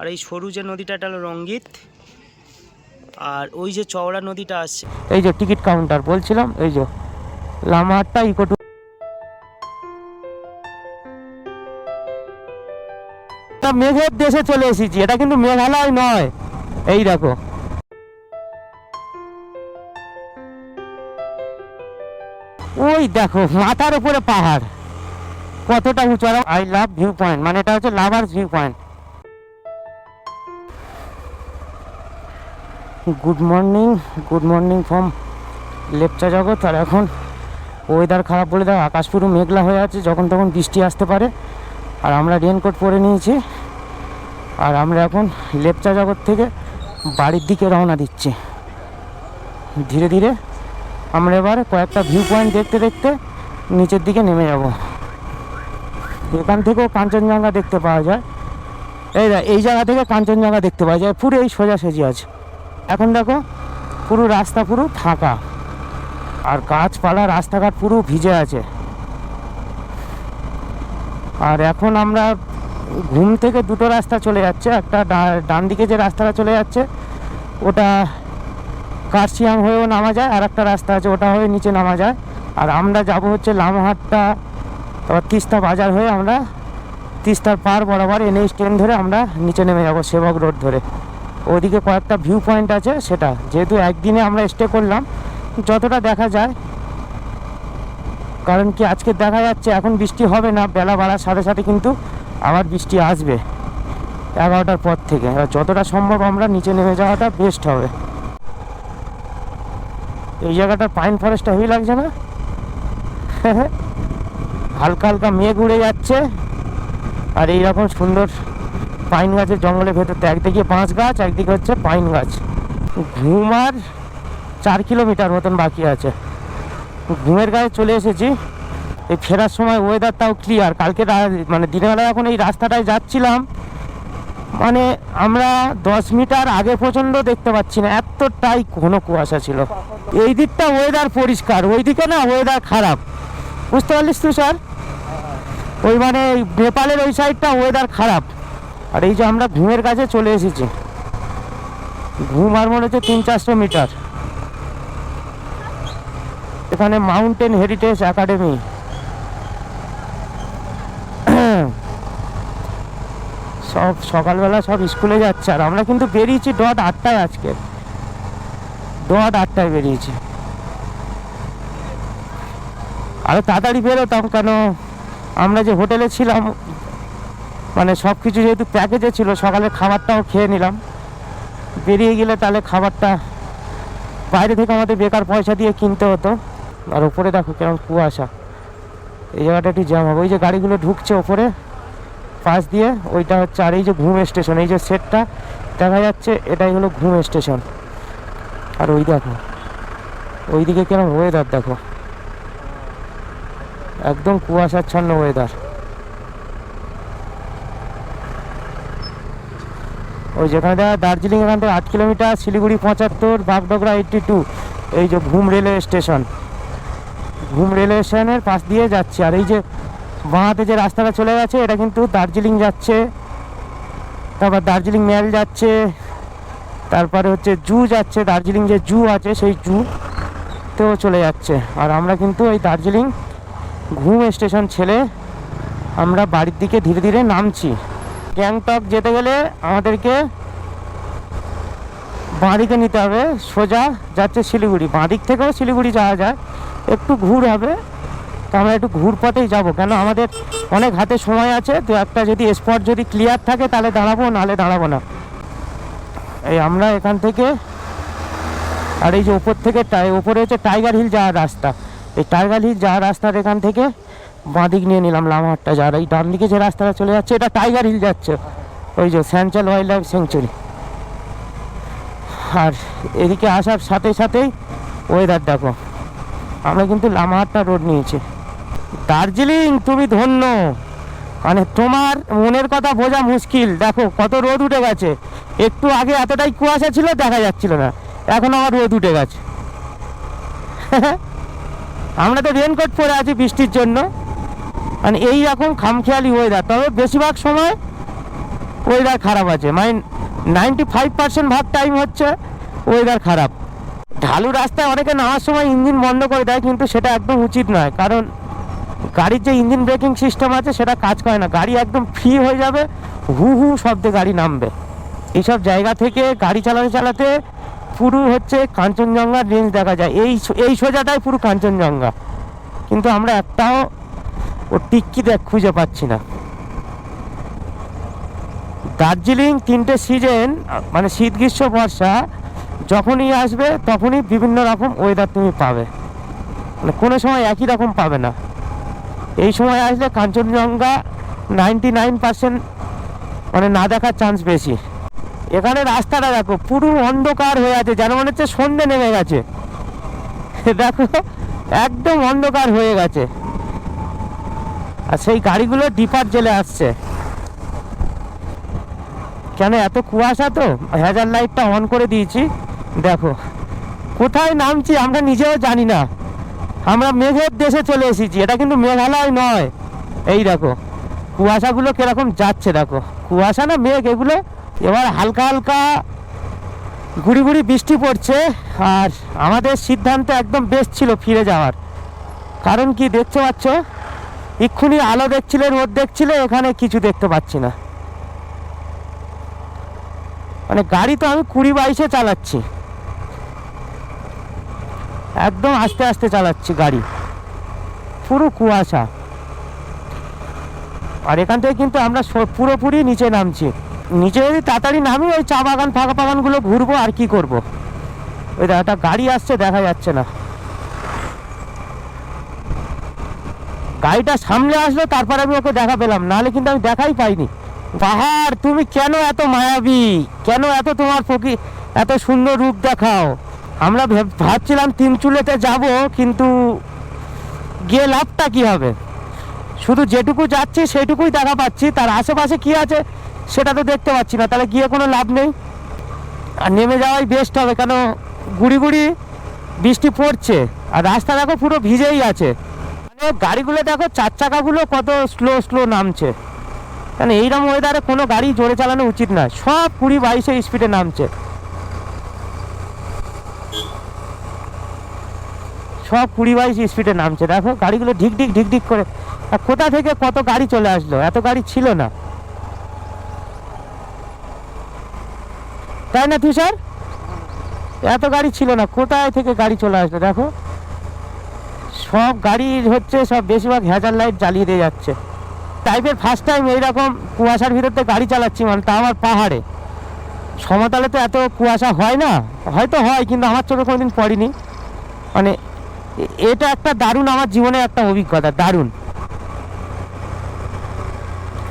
আর এই সরু যে নদীটা, এটা হলো রঙ্গিত। আর ওই যে চওড়া নদীটা আসছে, এই যে টিকিট কাউন্টার বলছিলাম, এই যে লামাহাট্টা ইকো ট্যুর। মেঘের দেশে চলে এসেছি, এটা কিন্তু মেঘালয় নয়। এই দেখো, ওই দেখো মাথার উপরে পাহাড়, কতটা উঁচু। আই লাভ ভিউ পয়েন্ট, মানে এটা হচ্ছে lovers view point. Good morning from Lepcha জগৎ। আর এখন ওয়েদার খারাপ বলে দেখো আকাশ পুরো মেঘলা হয়ে আছে, যখন তখন বৃষ্টি আসতে পারে। আর আমরা রেনকোট পরে নিয়েছি, আর আমরা এখন লেপচা জগৎ থেকে বাড়ির দিকে রওনা দিচ্ছি। ধীরে ধীরে আমরা এবার কয়েকটা ভিউ পয়েন্ট দেখতে দেখতে নিচের দিকে নেমে যাব। এখান থেকেও কাঞ্চনজঙ্ঘা দেখতে পাওয়া যায়। এই জায়গা থেকে কাঞ্চনজঙ্ঘা দেখতে পাওয়া যায়, পুরো এই সোজাসুজি আছে। এখন দেখো পুরো রাস্তা পুরো ফাঁকা, আর গাছপালা রাস্তাঘাট পুরো ভিজে আছে। আর এখন আমরা ঘুম থেকে দুটো রাস্তা চলে যাচ্ছে, একটা ডান দিকে যে রাস্তাটা চলে যাচ্ছে ওটা কার্শিয়াং হয়েও নামা যায়, আর একটা রাস্তা আছে ওটা হয়ে নিচে নামা যায়। আর আমরা যাব হচ্ছে লামাহাট্টা, তারপর তিস্তা বাজার হয়ে আমরা তিস্তার পার বরাবর NH 10 ধরে আমরা নিচে নেমে যাব সেবক রোড ধরে। ওইদিকে কয়েকটা ভিউ পয়েন্ট আছে, সেটা যেহেতু একদিনে আমরা স্টে করলাম, যতটা দেখা যায়। কারণ কি আজকে দেখা যাচ্ছে এখন বৃষ্টি হবে না, বেলা বাড়ার সাথে সাথে কিন্তু আবার বৃষ্টি আসবে 11টার পর থেকে। যতটা সম্ভব আমরা নিচে নেমে যাওয়াটা বেস্ট হবে। এই জায়গাটার পাইন ফরেস্টটা হেভি লাগছে না? হালকা হালকা মেঘ উড়ে যাচ্ছে, আর এইরকম সুন্দর পাইন গাছের জঙ্গলের ভেতরতে একদিকে বাঁশ গাছ, একদিকে হচ্ছে পাইন গাছ। ঘুম আর 4 কিলোমিটার মতন বাকি আছে। ঘুমের গায়ে চলে এসেছি। এই ফেরার সময় ওয়েদারটাও ক্লিয়ার। কালকে মানে দিনের বেলা এখন এই রাস্তাটায় যাচ্ছিলাম, মানে আমরা 10 মিটার আগে পর্যন্ত দেখতে পাচ্ছি না, এতটাই ঘন কুয়াশা ছিল। এই দিকটা ওয়েদার পরিষ্কার, ওই দিকে না ওয়েদার খারাপ, বুঝতে পারলিস তুই স্যার? ওই মানে নেপালের ওই সাইডটা ওয়েদার খারাপ। আর এই যে আমরা ঘুমের কাছে চলে এসেছি। ঘুম আর মনে হচ্ছে 300-400 মিটার। এখানে মাউন্টেন হেরিটেজ একাডেমি। সব সকালবেলা সব স্কুলে যাচ্ছে, আর আমরা কিন্তু বেরিয়েছি ডট 8টায়। আজকে ডট 8টায় বেরিয়েছি। আরো তাড়াতাড়ি বেরোতাম, কেন আমরা যে হোটেলে ছিলাম মানে সব কিছু যেহেতু প্যাকেজে ছিল, সকালে খাবারটাও খেয়ে নিলাম। বেরিয়ে গেলে তাহলে খাবারটা বাইরে থেকে আমাদের বেকার পয়সা দিয়ে কিনতে হতো। আর ওপরে দেখো কেমন কুয়াশা, এই জায়গাটা একটু জ্যাম হবে। ওই যে গাড়িগুলো ঢুকছে ওপরে পাশ দিয়ে, ওইটা হচ্ছে। আর এই যে ঘুম স্টেশন, এই যে সেটটা দেখা যাচ্ছে, এটাই হলো ঘুম স্টেশন। আর ওই দেখো ওইদিকে কেমন ওয়েদার দেখো, একদম কুয়াশাচ্ছন্ন ওয়েদার। ওই যেখানে দেখা দার্জিলিং, এখান থেকে 8 কিলোমিটার, শিলিগুড়ি 75, বাগডোগরা 82। এই যে ঘুম রেলওয়ে স্টেশন, ঘুম রেলওয়ে স্টেশনের পাশ দিয়ে যাচ্ছে। আর এই যে বাঁহাতে যে রাস্তাটা চলে গেছে, এটা কিন্তু দার্জিলিং যাচ্ছে, তারপর দার্জিলিং মেল যাচ্ছে, তারপরে হচ্ছে জু যাচ্ছে, দার্জিলিং যে জু আছে সেই জুতেও চলে যাচ্ছে। আর আমরা কিন্তু এই দার্জিলিং ঘুম স্টেশন ছেড়ে আমরা বাড়ির দিকে ধীরে ধীরে নামছি। গ্যাংটক যেতে গেলে আমাদেরকে বাঁদিকে নিতে হবে, সোজা যাচ্ছে শিলিগুড়ি। বাঁদিক থেকেও শিলিগুড়ি যাওয়া যায়, একটু ঘুর হবে, তো আমরা একটু ঘুর পথেই যাবো। কেন আমাদের অনেক হাতে সময় আছে, তো একটা যদি স্পট যদি ক্লিয়ার থাকে তাহলে দাঁড়াবো, নাহলে দাঁড়াবো না। এই আমরা এখান থেকে, আর এই যে ওপর থেকে ওপরে হচ্ছে টাইগার হিল যাওয়ার রাস্তা। এই টাইগার হিল যাওয়ার রাস্তার এখান থেকে বাঁদিক নিয়ে নিলাম লামাহাট্টা যাওয়ার। এই ডান দিকে যে রাস্তাটা চলে যাচ্ছে এটা টাইগার হিল যাচ্ছে, ওই যে স্যাঞ্চাল ওয়াইল্ড লাইফ স্যাংচুরি। আর এদিকে আসার সাথে সাথেই ওয়েদার দেখো, আমরা কিন্তু লামাহাট্টা রোড নিয়েছি। দার্জিলিং তুমি ধন্য, মানে তোমার মনের কথা বোঝা মুশকিল। দেখো কত রোদ উঠে গেছে, একটু আগে এতটাই কুয়াশা ছিল দেখা যাচ্ছিল না, এখন আবার রোদ উঠে গেছে। আমরা তো রেনকোট পরে আছি বৃষ্টির জন্য, মানে এই রকম খামখেয়ালি ওয়েদার। তবে বেশিরভাগ সময় ওয়েদার খারাপ আছে, মানে 95% ভাগ টাইম হচ্ছে ওয়েদার খারাপ। ঢালু রাস্তায় অনেকে নামার সময় ইঞ্জিন বন্ধ করে দেয়, কিন্তু সেটা একদম উচিত নয়, কারণ গাড়ির যে ইঞ্জিন ব্রেকিং সিস্টেম আছে সেটা কাজ করে না, গাড়ি একদম ফ্রি হয়ে যাবে, হু হু শব্দে গাড়ি নামবে। এইসব জায়গা থেকে গাড়ি চালাতে চালাতে পুরো হচ্ছে কাঞ্চনজঙ্ঘার রেঞ্জ দেখা যায়, এই সোজাটাই পুরো কাঞ্চনজঙ্ঘা, কিন্তু আমরা একটাও ও টিক্কি খুঁজে পাচ্ছি না। দার্জিলিং 3টে সিজন, মানে শীত গ্রীষ্ম বর্ষা, যখনই আসবে তখনই বিভিন্ন রকম ওয়েদার তুমি পাবে, মানে কোনো সময় একই রকম পাবে না। এই সময় আসলে কাঞ্চনজঙ্ঘা 99% মানে না দেখার চান্স বেশি। এখানে রাস্তাটা দেখো পুরো অন্ধকার হয়ে আছে, যেন মনে হচ্ছে সন্ধে নেমে গেছে। দেখো একদম অন্ধকার হয়ে গেছে, আর সেই গাড়িগুলো ডিপার জেলে আসছে। কেন এত কুয়াশা, তো হ্যাজার লাইটটা অন করে দিয়েছি। দেখো কোথায় নামছি আমরা নিজেও জানি না, আমরা মেঘের দেশে চলে এসেছি, এটা কিন্তু মেঘালয় নয়। এই দেখো কুয়াশাগুলো কিরকম যাচ্ছে, দেখো কুয়াশা না মেঘ এগুলো। এবার হালকা হালকা গুড়ি গুড়ি বৃষ্টি পড়ছে, আর আমাদের সিদ্ধান্ত একদম বেস্ট ছিল ফিরে যাওয়ার। কারণ কি দেখতে পাচ্ছ, এক্ষুনি আলো দেখছিলে, রোদ দেখছিলে, এখানে কিছু দেখতে পাচ্ছি না। মানে গাড়ি তো আমি 20-22-এ চালাচ্ছি, একদম আস্তে আস্তে চালাচ্ছি গাড়ি, পুরো কুয়াশা। আর এখান থেকে কিন্তু আমরা পুরোপুরি নিচে নামছি। নিচে যদি তাড়াতাড়ি নামি ওই চা বাগান ফাঁকা বাগানগুলো ঘুরবো, আর কি করব। ওই একটা গাড়ি আসছে, দেখা যাচ্ছে না। গাড়িটা সামনে আসলো, তারপর আমি ওকে দেখা পেলাম, নাহলে কিন্তু আমি দেখাই পাইনি। পাহাড় তুমি কেন এত মায়াবী, কেন এত তোমার এত সুন্দর রূপ দেখাও। আমরা ভাবছিলাম তিনচুলেতে যাব, কিন্তু গিয়ে লাভটা কি হবে, শুধু যেটুকু যাচ্ছি সেটুকুই দেখা পাচ্ছি, তার আশেপাশে কি আছে সেটা তো দেখতে পাচ্ছি না, তাহলে গিয়ে কোনো লাভ নেই। আর নেমে যাওয়াই বেস্ট হবে, কেন গুড়ি গুড়ি বৃষ্টি পড়ছে, আর রাস্তা দেখো পুরো ভিজেই আছে। মানে গাড়িগুলো দেখো, 4 চাকাগুলো কত স্লো স্লো নামছে, কারণ এইরকম ওয়েদারে কোনো গাড়ি জোরে চালানো উচিত না, সব 20-22-এ স্পিডে নামছে, সব 20-22 স্পিডে নামছে। দেখো গাড়িগুলো ঢিক ঢিক ঢিক ঢিক করে, আর কোথা থেকে কত গাড়ি চলে আসলো, এত গাড়ি ছিল না, তাই না তুষার? এত গাড়ি ছিল না, কোথায় থেকে গাড়ি চলে আসলো। দেখো সব গাড়ি হচ্ছে, সব বেশিরভাগ হ্যাজার লাইট জ্বালিয়ে দিয়ে যাচ্ছে। টাইপের ফার্স্ট টাইম এইরকম কুয়াশার ভিতর থেকে গাড়ি চালাচ্ছি, মানে তা আমার পাহাড়ে। সমতলে তো এত কুয়াশা হয় না, হয়তো হয়, কিন্তু আমার চোখে কোনোদিন পড়েনি। মানে এটা একটা দারুণ, আমার জীবনে একটা অভিজ্ঞতা, দারুণ,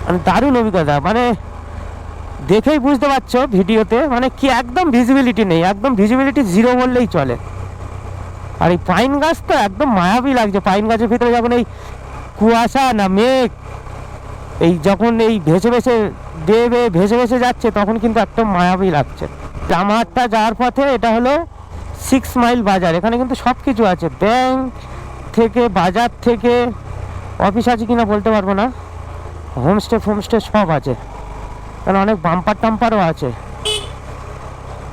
মানে দারুণ অভিজ্ঞতা। মানে দেখেই বুঝতে পারছো ভিডিওতে, মানে কি একদম ভিজিবিলিটি নেই, একদম ভিজিবিলিটি 0 বললেই চলে। আর এই পাইন গাছ তো একদম মায়াবী লাগছে, পাইন গাছের ভিতরে যখন এই কুয়াশা না মেঘ এই যখন এই ভেসে ভেসে দেবে ভেসে ভেসে যাচ্ছে, তখন কিন্তু একদম মায়াবী লাগছে। রামহাট্টা যাওয়ার পথে এটা হলো 6 মাইল বাজার, এখানে কিন্তু সব কিছু আছে, ব্যাংক থেকে বাজার থেকে, অফিস আছে কিনা বলতে পারবো না, হোমস্টে ফোমস্টে সব আছে, কারণ অনেক বাম্পার টাম্পারও আছে।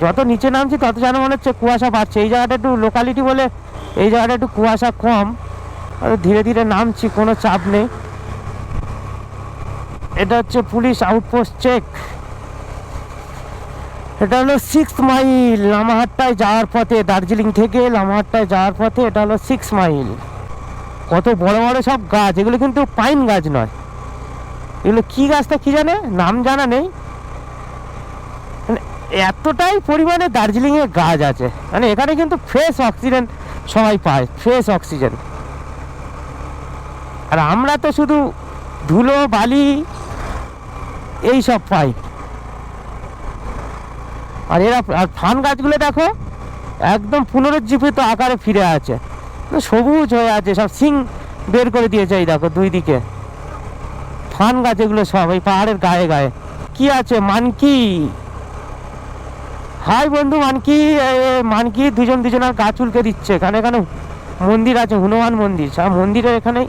যত নিচে নামছি তত যেন মনে হচ্ছে কুয়াশা বাড়ছে। এই জায়গাটা একটু লোকালিটি বলে এই জায়গাটা একটু কুয়াশা কম, আর ধীরে ধীরে নামছি, কোনো চাপ নেই। এটা হচ্ছে পুলিশ আউটপোস্ট চেক। এটা হলো 6 মাইল লামাহাট্টায় যাওয়ার পথে, দার্জিলিং থেকে লামাহাট্টায় যাওয়ার পথে এটা হলো 6 মাইল। কত বড় বড় সব গাছ, এগুলো কিন্তু পাইন গাছ নয়, এগুলো কি গাছটা কি জানে, নাম জানা নেই। মানে এতটাই পরিমাণে দার্জিলিংয়ে গাছ আছে, মানে এখানে কিন্তু ফ্রেশ অক্সিজেন সবাই পায়, ফ্রেশ অক্সিজেন। আর আমরা তো শুধু ধুলো বালি এই সব পাই। আর এরা, আর ফান গাছগুলো দেখো একদম পুনরুজ্জীবিত আকারে ফিরে আছে, সবুজ হয়ে আছে, সব সিং বের করে দিয়েছে। এই দেখো দুই দিকে ফান গাছ, এগুলো সব এই পাহাড়ের গায়ে গায়ে। কি আছে, মানকি, হাই বন্ধু মানকি। মানকি দুজনার গা চুলকে দিচ্ছে। এখানে মন্দির আছে, হনুমান মন্দির, সব মন্দিরের এখানে,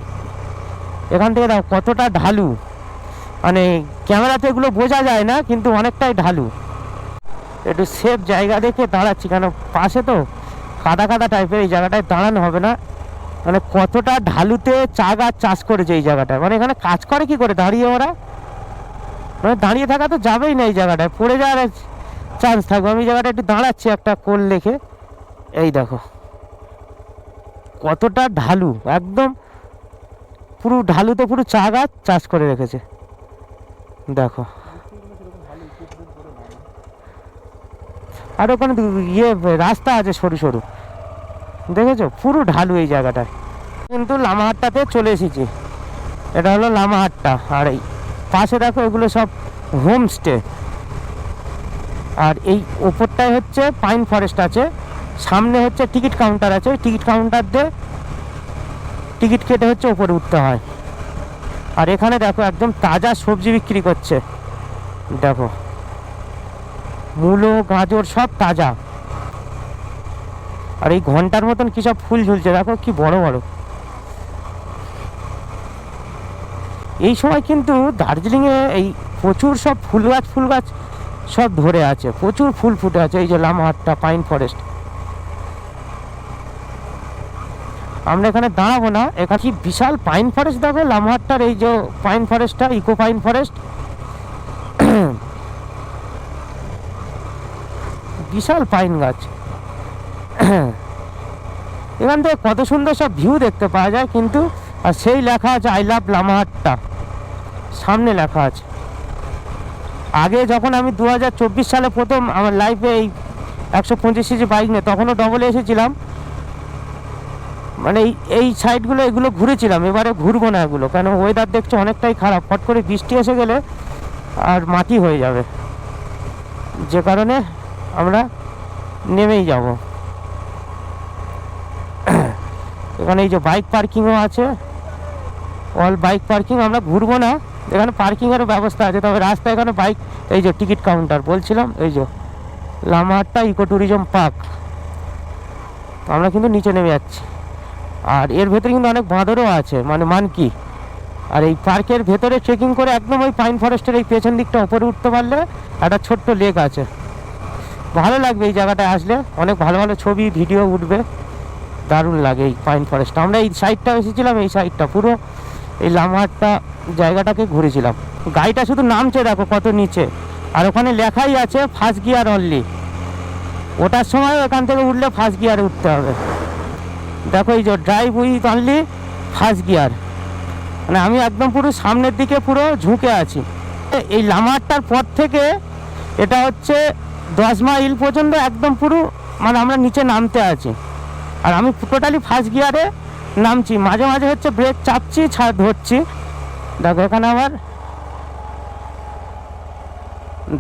এখান থেকে দেখো কতটা ঢালু, মানে ক্যামেরাতে এগুলো বোঝা যায় না, কিন্তু অনেকটাই ঢালু। একটু সেফ জায়গা দেখে দাঁড়াচ্ছি, কেন পাশে তো কাদা কাদা টাইপের, এই জায়গাটায় দাঁড়ানো হবে না। মানে কতটা ঢালুতে চা গাছ চাষ করেছে এই জায়গাটায়, মানে এখানে কাজ করে কি করে দাঁড়িয়ে ওরা, মানে দাঁড়িয়ে থাকা তো যাবেই না, এই জায়গাটায় পড়ে যাওয়ার চান্স থাকবে। আমি এই জায়গাটা একটু দাঁড়াচ্ছি একটা কোল লেখে, এই দেখো কতটা ঢালু, একদম পুরো ঢালুতে পুরো চা গাছ চাষ করে রেখেছে দেখো। আর ওখানে রাস্তা আছে সরু সরু, দেখেছো পুরো ঢালু এই জায়গাটায়। কিন্তু লামাহাট্টাতে চলে এসেছি, এটা হলো লামাহাট্টা। আর এই পাশে দেখো এগুলো সব হোমস্টে। আর এই ওপরটায় হচ্ছে পাইন ফরেস্ট আছে, সামনে হচ্ছে টিকিট কাউন্টার আছে, ওই টিকিট কাউন্টার দিয়ে টিকিট কেটে হচ্ছে ওপরে উঠতে হয়। আর এখানে দেখো একদম তাজা সবজি বিক্রি করছে, দেখো মূলো গাজর সব তাজা। আর এই ঘন্টার মতন কি সব ফুল ঝুলছে দেখো, কি বড় বড়। এই সময় কিন্তু দার্জিলিংয়ে এই প্রচুর সব ফুল গাছ সব ধরে আছে, প্রচুর ফুল ফুটে আছে। এই যে লামাহাট্টা পাইন ফরেস্ট, আমরা এখানে দাঁড়াবো না, এখানে কি বিশাল পাইন ফরেস্ট দেখো লামাহাট্টার। এই যে পাইন ফরেস্টটা ইকো পাইন ফরেস্ট, বিশাল পাইন গাছ। এখান থেকে কত সুন্দর সব ভিউ দেখতে পাওয়া যায়। কিন্তু আর সেই লেখা আছে আই লাভ লামাহাট্টা, সামনে লেখা আছে। আগে যখন আমি 2024 সালে প্রথম আমার লাইফে এই 125 সিসি বাইক নিয়ে, তখনও ডবলে এসেছিলাম, মানে এই সাইডগুলো এগুলো ঘুরেছিলাম। এবারে ঘুরবো না এগুলো, কেন ওয়েদার দেখছো অনেকটাই খারাপ, ফট করে বৃষ্টি এসে গেলে আর মাটি হয়ে যাবে, যে কারণে আমরা নেমেই যাব। এখানে এই যে বাইক পার্কিংও আছে, অল বাইক পার্কিং। আমরা ঘুরবো না, এখানে পার্কিংয়েরও ব্যবস্থা আছে, তবে রাস্তায় এখানে বাইক। এই যে টিকিট কাউন্টার বলছিলাম, এই যে লামাহাট্টা ইকো ট্যুরিজম পার্ক। আমরা কিন্তু নিচে নেমে যাচ্ছি। আর এর ভেতরে কিন্তু অনেক বাঁদরও আছে, মানে মানকি। আর এই পার্কের ভেতরে ট্রেকিং করে একদম ওই পাইন ফরেস্টের এই পেছন দিকটা উপরে উঠতে পারলে একটা ছোট্ট লেক আছে, ভালো লাগবে এই জায়গাটায় আসলে। অনেক ভালো ভালো ছবি ভিডিও উঠবে, দারুণ লাগে এই পাইন ফরেস্ট। আমরা এই সাইডটা এসেছিলাম, এই সাইডটা পুরো এই লামাহাট্টা জায়গাটাকে ঘুরেছিলাম। গাড়িটা শুধু নামছে দেখো কত নিচে, আর ওখানে লেখাই আছে ফার্স্ট গিয়ার অনলি। ওটার সময় এখান থেকে উঠলে ফার্স্ট গিয়ারে উঠতে হবে। দেখো এই যে drive with only first gear, মানে আমি একদম পুরো সামনের দিকে পুরো ঝুঁকে আছি। এই লামাহাট্টার পর থেকে এটা হচ্ছে 10 মাইল পর্যন্ত একদম পুরো, মানে আমরা নিচে নামতে আছি। আর আমি টোটালি ফার্স্ট গিয়ারে নামছি, মাঝে মাঝে হচ্ছে ব্রেক চাপছি, ধরছি। দেখো এখানে আবার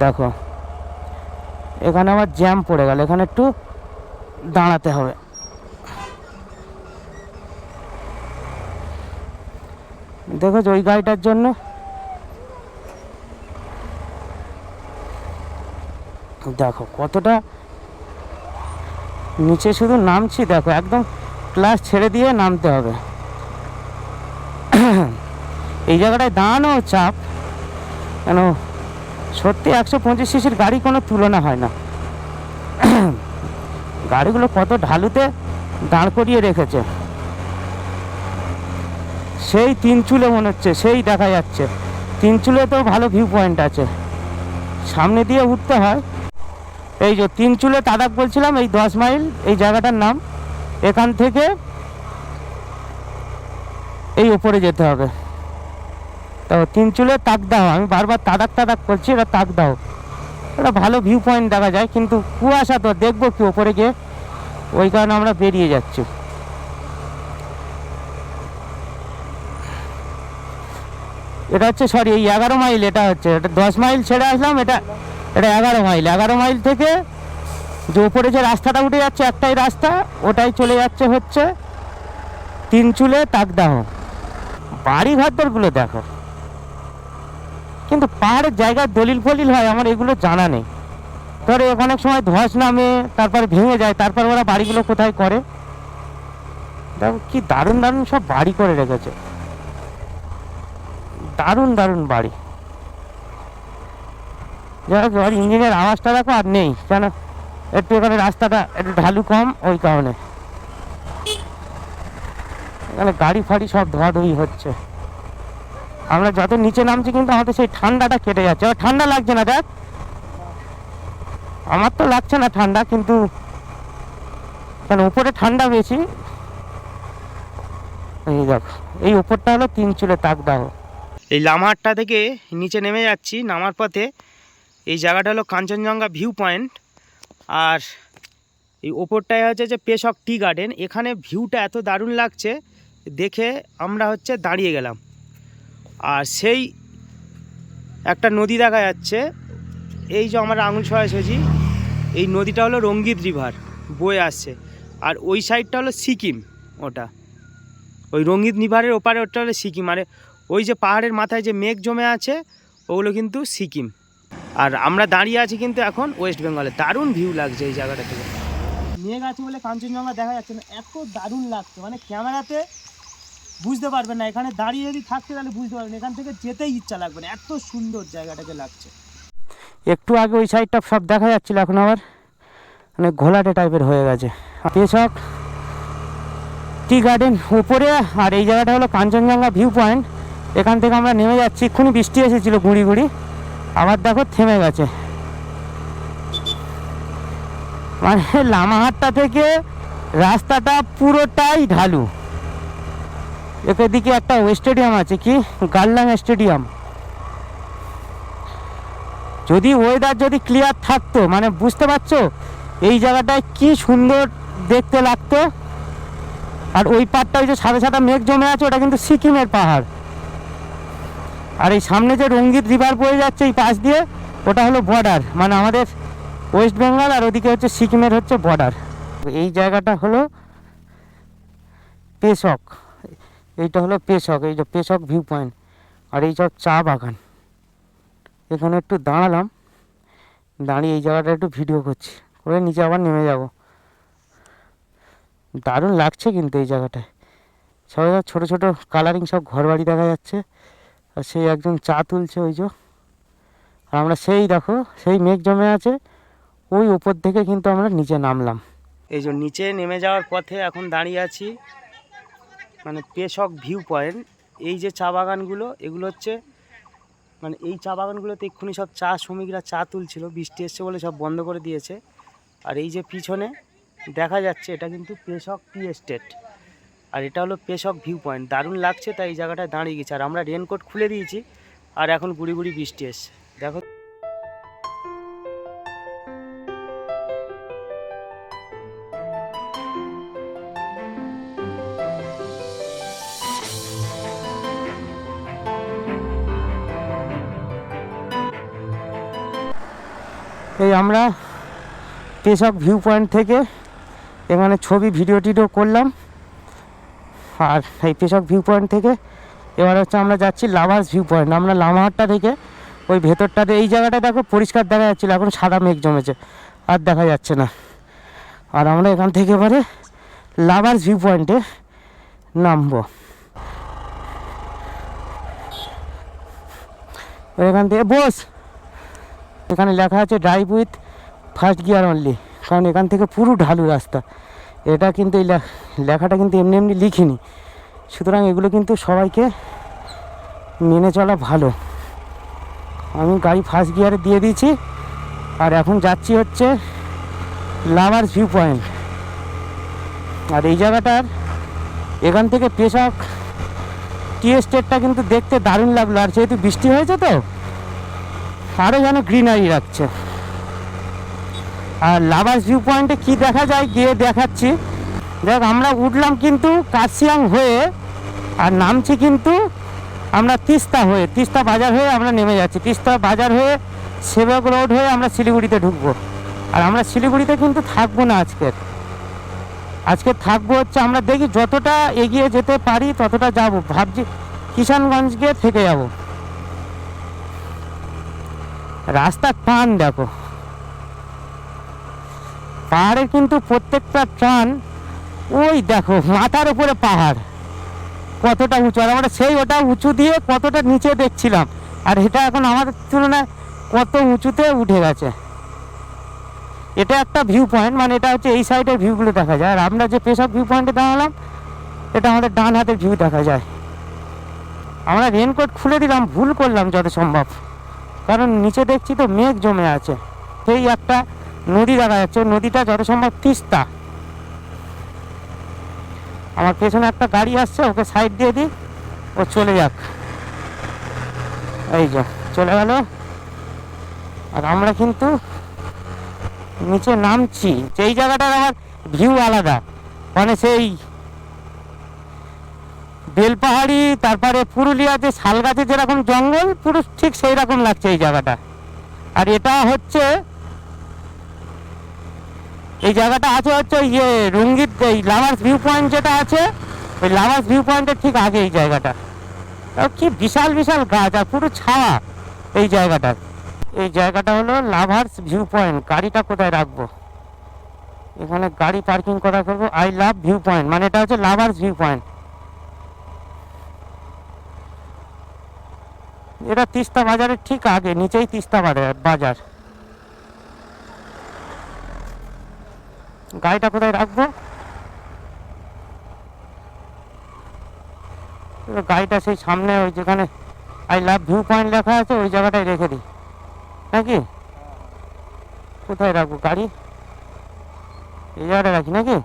দেখো এখানে আবার জ্যাম পড়ে গেল, এখানে একটু দাঁড়াতে হবে। দেখো ওই গাড়িটার জন্য দেখো কতটা নিচে শুধু নামছি, দেখো একদম ক্লাস ছেড়ে দিয়ে নামতে হবে। এই জায়গাটায় দাঁড়ানো চাপ, কেন সত্যি 125 সিসির গাড়ি কোনো তুলনা হয় না। গাড়িগুলো কত ঢালুতে দাঁড় করিয়ে রেখেছে, সেই 3 চুলে মনে হচ্ছে, সেই দেখা যাচ্ছে 3 চুলে তো ভালো ভিউ পয়েন্ট আছে, সামনে দিয়ে উঠতে হয়। এই যে 3 চুলে তাদাক বলছিলাম, এই 10 মাইল এই জায়গাটার নাম। এখান থেকে এই উপরে যেতে হবে। তো 3 চুলে তাকদাও, আমি বারবার তাদাক করছি, এটা তাকদাও। এটা ভালো ভিউ পয়েন্ট দেখা যায়, কিন্তু কুয়াশা তো দেখবো কি ওপরে গিয়ে, ওই কারণে আমরা বেরিয়ে যাচ্ছি। এটা হচ্ছে সরি এই 11 মাইল, এটা হচ্ছে, এটা 10 মাইল ছেড়ে আসলাম, এটা 11 মাইল। 11 মাইল থেকে যে উপরে যে রাস্তাটা উঠে যাচ্ছে, একটাই রাস্তা, ওটাই চলে যাচ্ছে হচ্ছে 3 চুলে তাকদাহ। বাড়ি ঘরদরগুলো দেখো, কিন্তু পাহাড়ের জায়গায় দলিল ফলিল হয় আমার এগুলো জানা নেই। ধরো অনেক সময় ধস নামে, তারপরে ভেঙে যায়, তারপর ওরা বাড়িগুলো কোথায় করে। দেখো কি দারুণ দারুণ সব বাড়ি করে রেখেছে, দারুণ দারুণ বাড়ি। যাই হোক, এবার ইঞ্জিনের আওয়াজটা দেখো আর নেই, কেন একটু এখানে রাস্তাটা একটু ঢালু কম, ওই কারণে। এখানে গাড়ি ফাড়ি সব ধোয়াধুয়ি হচ্ছে। আমরা যত নিচে নামছি কিন্তু আমাদের সেই ঠান্ডাটা কেটে যাচ্ছে। আর ঠান্ডা লাগছে না, দেখ আমার তো লাগছে না ঠান্ডা, কিন্তু কেন উপরে ঠান্ডা বেশি। এই দেখো, এই উপরটা হলো 3 চুলের তাকদাহ। এই লামাহাট্টা থেকে নিচে নেমে যাচ্ছি, নামার পথে এই জায়গাটা হলো কাঞ্চনজঙ্ঘা ভিউ পয়েন্ট। আর এই ওপরটায় হচ্ছে যে পেশক টি গার্ডেন। এখানে ভিউটা এত দারুণ লাগছে দেখে আমরা হচ্ছে দাঁড়িয়ে গেলাম। আর সেই একটা নদী দেখা যাচ্ছে, এই যে আমার আঙুল ছড়াছড়ি, এই নদীটা হলো রঙ্গিত রিভার, বয়ে আসছে। আর ওই সাইডটা হলো সিকিম, ওটা ওই রঙ্গিত রিভারের ওপারে ওটা হলো সিকিম। আর ওই যে পাহাড়ের মাথায় যে মেঘ জমে আছে ওগুলো কিন্তু সিকিম। আর আমরা দাঁড়িয়ে আছি কিন্তু এখন ওয়েস্ট বেঙ্গলে। দারুণ ভিউ লাগছে এই জায়গাটা থেকে। মেঘ আছে বলে কাঞ্চনজঙ্ঘা দেখা যাচ্ছে না, এত দারুণ লাগছে, মানে ক্যামেরাতে বুঝতে পারবেন না। এখানে দাঁড়িয়ে যদি থাকতে তাহলে বুঝতে পারবেন, এখান থেকে যেতেই ইচ্ছা লাগবে না, এত সুন্দর জায়গাটাকে লাগছে। একটু আগে ওই সাইডটা সব দেখা যাচ্ছিল, এখন আবার মানে ঘোলাটে টাইপের হয়ে গেছে। পেশক টি গার্ডেন উপরে, আর এই জায়গাটা হলো কাঞ্চনজঙ্ঘা ভিউ পয়েন্ট। এখান থেকে আমরা নেমে যাচ্ছি। এক্ষুনি বৃষ্টি এসেছিল গুঁড়ি গুঁড়ি, আবার দেখো থেমে গেছে। মানে লামাহাট্টা থেকে রাস্তাটা পুরোটাই ঢালু। এদিকে একটা স্টেডিয়াম আছে, কি গার্লাং স্টেডিয়াম। যদি ওয়েদার যদি ক্লিয়ার থাকতো, মানে বুঝতে পারছো এই জায়গাটায় কি সুন্দর দেখতে লাগতো। আর ওই পাড়টা ওই যে সাদা সাদা মেঘ জমে আছে, ওটা কিন্তু সিকিমের পাহাড়। আর এই সামনে যে রঙ্গিত রিভার বয়ে যাচ্ছে এই পাশ দিয়ে, ওটা হলো বর্ডার, মানে আমাদের ওয়েস্ট বেঙ্গল আর ওদিকে হচ্ছে সিকিমের হচ্ছে বর্ডার। এই জায়গাটা হলো পেশক, এইটা হলো পেশক, এই যে পেশক ভিউ পয়েন্ট। আর এই সব চা বাগান। এখানে একটু দাঁড়ালাম, দাঁড়িয়ে এই জায়গাটা একটু ভিডিও করছি, করে নিচে আবার নেমে যাব। দারুণ লাগছে কিন্তু এই জায়গাটায়। সবাই ছোটো ছোটো কালারিং সব ঘরবাড়ি দেখা যাচ্ছে। আর সেই একজন চা তুলছে ওই যে। আর আমরা সেই দেখো সেই মেঘ জমে আছে, ওই উপর থেকে কিন্তু আমরা নিচে নামলাম। এই যে নিচে নেমে যাওয়ার পথে এখন দাঁড়িয়ে আছি, মানে পেশক ভিউ পয়েন্ট। এই যে চা বাগানগুলো, এগুলো হচ্ছে মানে এই চা বাগানগুলোতে এক্ষুনি সব চা শ্রমিকরা চা তুলছিল, বৃষ্টি এসছে বলে সব বন্ধ করে দিয়েছে। আর এই যে পিছনে দেখা যাচ্ছে, এটা কিন্তু পেশক টি এস্টেট। আর এটা হলো পেশক ভিউ পয়েন্ট। দারুণ লাগছে, তাই এই জায়গাটায় দাঁড়িয়ে গেছে। আর আমরা রেনকোট খুলে দিয়েছি, আর এখন গুড়ি গুড়ি বৃষ্টি এসছে, দেখো। এই আমরা পেশক ভিউ পয়েন্ট থেকে এখানে ছবি ভিডিও টিডিও করলাম। আর এই পেশক ভিউ পয়েন্ট থেকে এবার হচ্ছে আমরা যাচ্ছি লাভার্স ভিউ পয়েন্ট। আমরা লামাহাট্টা থেকে ওই ভেতরটাতে এই জায়গাটা দেখো পরিষ্কার দেখা যাচ্ছিলো, এখন সাদা মেঘ জমেছে, আর দেখা যাচ্ছে না। আর আমরা এখান থেকে এবারে লাভার্স ভিউ পয়েন্টে নামবো। এখান থেকে বস, এখানে লেখা আছে drive with first gear only, কারণ এখান থেকে পুরো ঢালু রাস্তা। এটা কিন্তু এই লেখাটা কিন্তু এমনি এমনি লিখিনি, সুতরাং এগুলো কিন্তু সবাইকে মেনে চলা ভালো। আমি গাড়ি ফার্স্ট গিয়ারে দিয়ে দিয়েছি, আর এখন যাচ্ছি হচ্ছে লাভার্স ভিউ পয়েন্ট। আর এই জায়গাটার এখান থেকে পেশক টি এস্টেটটা কিন্তু দেখতে দারুণ লাগলো। আর যেহেতু বৃষ্টি হয়েছে তো আরও যেন গ্রিনারি রাখছে। আর লাভার্স ভিউ পয়েন্টে কী দেখা যায় গিয়ে দেখাচ্ছি। দেখ, আমরা উঠলাম কিন্তু কার্শিয়াং হয়ে, আর নামছি কিন্তু আমরা তিস্তা হয়ে, তিস্তা বাজার হয়ে আমরা নেমে যাচ্ছি। তিস্তা বাজার হয়ে সেবক রোড হয়ে আমরা শিলিগুড়িতে ঢুকবো। আর আমরা শিলিগুড়িতে কিন্তু থাকবো না আজকে থাকবো হচ্ছে, আমরা দেখি যতটা এগিয়ে যেতে পারি ততটা যাব। ভাবছি কিষানগঞ্জকে থেকে যাব। রাস্তার টান দেখো, পাহাড়ের কিন্তু প্রত্যেকটা টান। ওই দেখো মাথার উপরে পাহাড় কতটা উঁচু, আর আমরা সেই ওটা উঁচু দিয়ে কতটা নিচে দেখছিলাম। আর এটা এখন আমাদের তুলনায় কত উঁচুতে উঠে গেছে। এটা একটা ভিউ পয়েন্ট, মানে এটা হচ্ছে এই সাইডের ভিউগুলো দেখা যায়। আর আমরা যে পেশাব ভিউ পয়েন্টে দাঁড়ালাম, এটা আমাদের ডান হাতের ভিউ দেখা যায়। আমরা রেনকোট খুলে দিলাম, ভুল করলাম যত সম্ভব, কারণ নিচে দেখছি তো মেঘ জমে আছে। সেই একটা নদী দেখা যাচ্ছে, নদীটা যত সম্ভব তিস্তা। আমার পেছনে একটা গাড়ি আসছে, ওকে সাইড দিয়ে দিই, ও চলে যাক। এই যে চলে গেল। আর আমরা কিন্তু নিচে নামছি। সেই জায়গাটার আমার ভিউ আলাদা, মানে সেই বেলপাহাড়ি, তারপরে পুরুলিয়াতে শালগাছে যেরকম জঙ্গল, পুরো ঠিক সেই রকম লাগছে এই জায়গাটা। আর এটা হচ্ছে, এই জায়গাটা আছে হচ্ছে ইয়ে রঙ্গিত, এই লাভার্স ভিউ পয়েন্ট যেটা আছে, ওই লাভার্স ভিউ পয়েন্টের ঠিক আগে এই জায়গাটা। আর কি বিশাল বিশাল গাছ, আর পুরো ছায়া এই জায়গাটার। এই জায়গাটা হলো লাভার্স ভিউ পয়েন্ট। গাড়িটা কোথায় রাখবো? এখানে গাড়ি পার্কিং করা করবো। আই লাভ ভিউ পয়েন্ট, মানে এটা হচ্ছে লাভার্স ভিউ পয়েন্ট। এটা তিস্তা বাজারের ঠিক আগে, নিচেই তিস্তা বাজার। গাড়িটা কোথায় রাখবো? গাড়িটা সেই সামনে, ওই যেখানে আই লাভ ভিউ পয়েন্ট লেখা আছে ওই জায়গাটায় রেখে দিই নাকি? কোথায় রাখবো গাড়ি? এই জায়গাটা রাখি নাকি?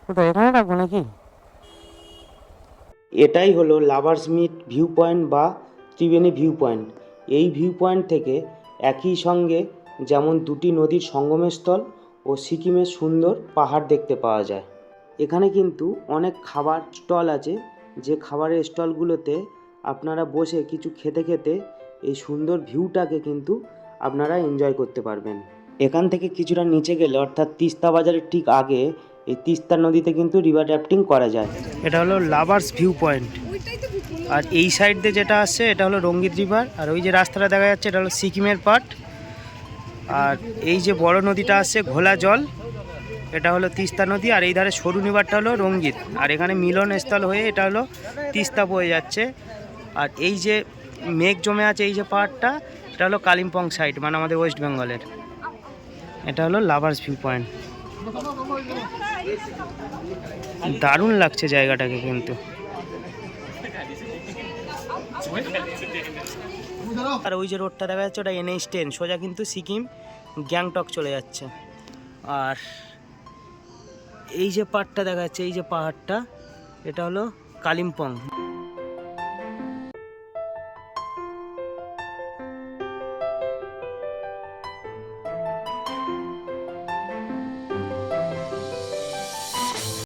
কোথায়, এখানে রাখবো নাকি? এটাই হলো লাভার্স মিট ভিউ পয়েন্ট বা ত্রিবেণী ভিউ পয়েন্ট। এই ভিউ পয়েন্ট থেকে একই সঙ্গে যেমন দুটি নদীর সঙ্গমস্থল ও সিকিমের সুন্দর পাহাড় দেখতে পাওয়া যায়। এখানে কিন্তু অনেক খাবার স্টল আছে, যে খাবারের স্টলগুলোতে আপনারা বসে কিছু খেতে খেতে এই সুন্দর ভিউটাকে কিন্তু আপনারা এনজয় করতে পারবেন। এখান থেকে কিছুটা নিচে গেলে, অর্থাৎ তিস্তা বাজারের ঠিক আগে, এই তিস্তা নদীতে কিন্তু রিভার রাফটিং করা যায়। এটা হলো লাভার্স ভিউ পয়েন্ট। আর এই সাইড দিয়ে যেটা আসছে এটা হলো রঙ্গিত রিভার। আর ওই যে রাস্তাটা দেখা যাচ্ছে এটা হলো সিকিমের পার্ট। আর এই যে বড় নদীটা আসছে ঘোলা জল, এটা হলো তিস্তা নদী। আর এই ধারে সরু রিভারটা হলো রঙ্গিত। আর এখানে মিলনস্থল হয়ে এটা হলো তিস্তা বয়ে যাচ্ছে। আর এই যে মেঘ জমে আছে এই যে পাহাড়টা, এটা হলো কালিম্পং সাইড, মানে আমাদের ওয়েস্ট বেঙ্গলের। এটা হলো লাভার্স ভিউ পয়েন্ট। দারুণ লাগছে জায়গাটাকে কিন্তু। আর ওই যে রোডটা দেখা যাচ্ছে ওটা NH10, সোজা কিন্তু সিকিম গ্যাংটক চলে যাচ্ছে। আর এই যে পাহাড়টা দেখা যাচ্ছে, এই যে পাহাড়টা, এটা হলো কালিম্পং।